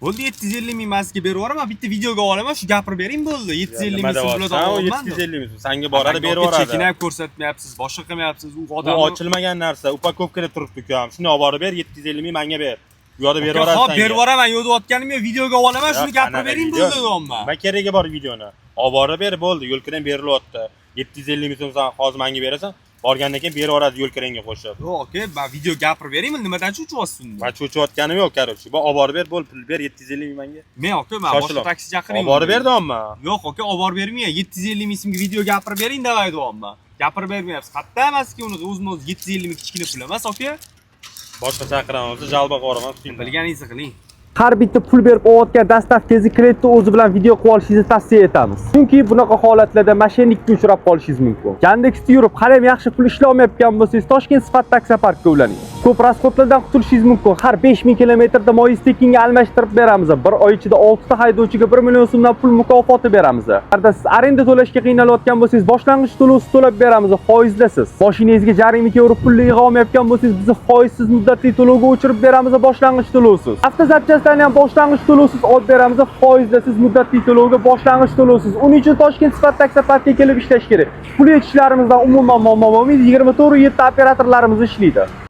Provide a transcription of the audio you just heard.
Bo'ldi 750 ming man sizga berib yuboraman, bitta videoga olaman, shu gapirib bering bo'ldi. 750 ming so'm puldan olaman. 750 ming so'm senga boradi berib yuboradi. Chekini ham ko'rsatmayapsiz, boshqa qilmayapsiz. U odam ochilmagan narsa, upakovkada turibdi-ku ham. Shuni olib borib ber, 750 ming menga ber. Bu yoqda berib yuboradi senga. Hop, berib yuboraman, yo'lda o'tganimni videoga olaman, shuni gapirib bering bo'ldi deyapman. Nima keragi bor videoni? Olib borib ber bo'ldi, yo'lkadan berilyapti. 750 ming so'm sen hozir menga berasan. Borgandan keyin berib yuboradi yo'lkarangga qo'shib. Yo'q, aka, men video gapirib beraymi, nimadan cho'chyapsiz unda? Men cho'chiyotganim yo'q, короче. Bu olib borib ber, bo'l, pul ber 750 ming menga. Men aka, men boshqa taksi chaqiring. Olib borib berdimmi? Yo'q, aka, olib borib bermang. 750 ming so'mga video gapirib bering davay deyapman. Gapirib bermayapsiz. Qatta emaski uni o'zini 750 ming kichkina pul emas, aka. Boshqa chaqiraman bo'lsa, jalba qo'raman, bilganingizni qiling. Har bitta pul berib olayotgan dastavkangizni kreditni o'zi bilan video qilib olishingizni tavsiya etamiz. Chunki bunaqa holatlarda mashinlikka uchrab qolishingiz mumkin. Yandexda yurib, hali ham yaxshi pul ishlamayotgan bo'lsangiz, Toshkent Sifat taksoparkka ulaning. Ko'p rasxodlardan qutulishingiz mumkin. Har 5000 kilometrda moyiz tekinga almashtirib beramiz. Bir oy ichida 6 ta haydovchiga 1 million so'mdan pul mukofoti beramiz. Agar siz arenda to'lashga qiynalayotgan bo'lsangiz, boshlang'ich to'lovsiz to'lab beramiz, foizlisiz. Mashinangizga jarimaga urib pulni yig'a olmayotgan bo'lsangiz, biz foizsiz muddatli to'lovga o'chirib beramiz, boshlang'ich to'lovsiz. Avtozapchastlarni ham boshlang'ich to'lovsiz olib beramiz, foizlisiz muddatli to'lovga boshlang'ich to'lovsiz. Uning uchun Toshkent Sifat taksoparkga kelib ishlash kerak. Pul yetishlarimizdan umuman muammo bo'lmaydi. 24/7 operatorlarimiz ishlaydi.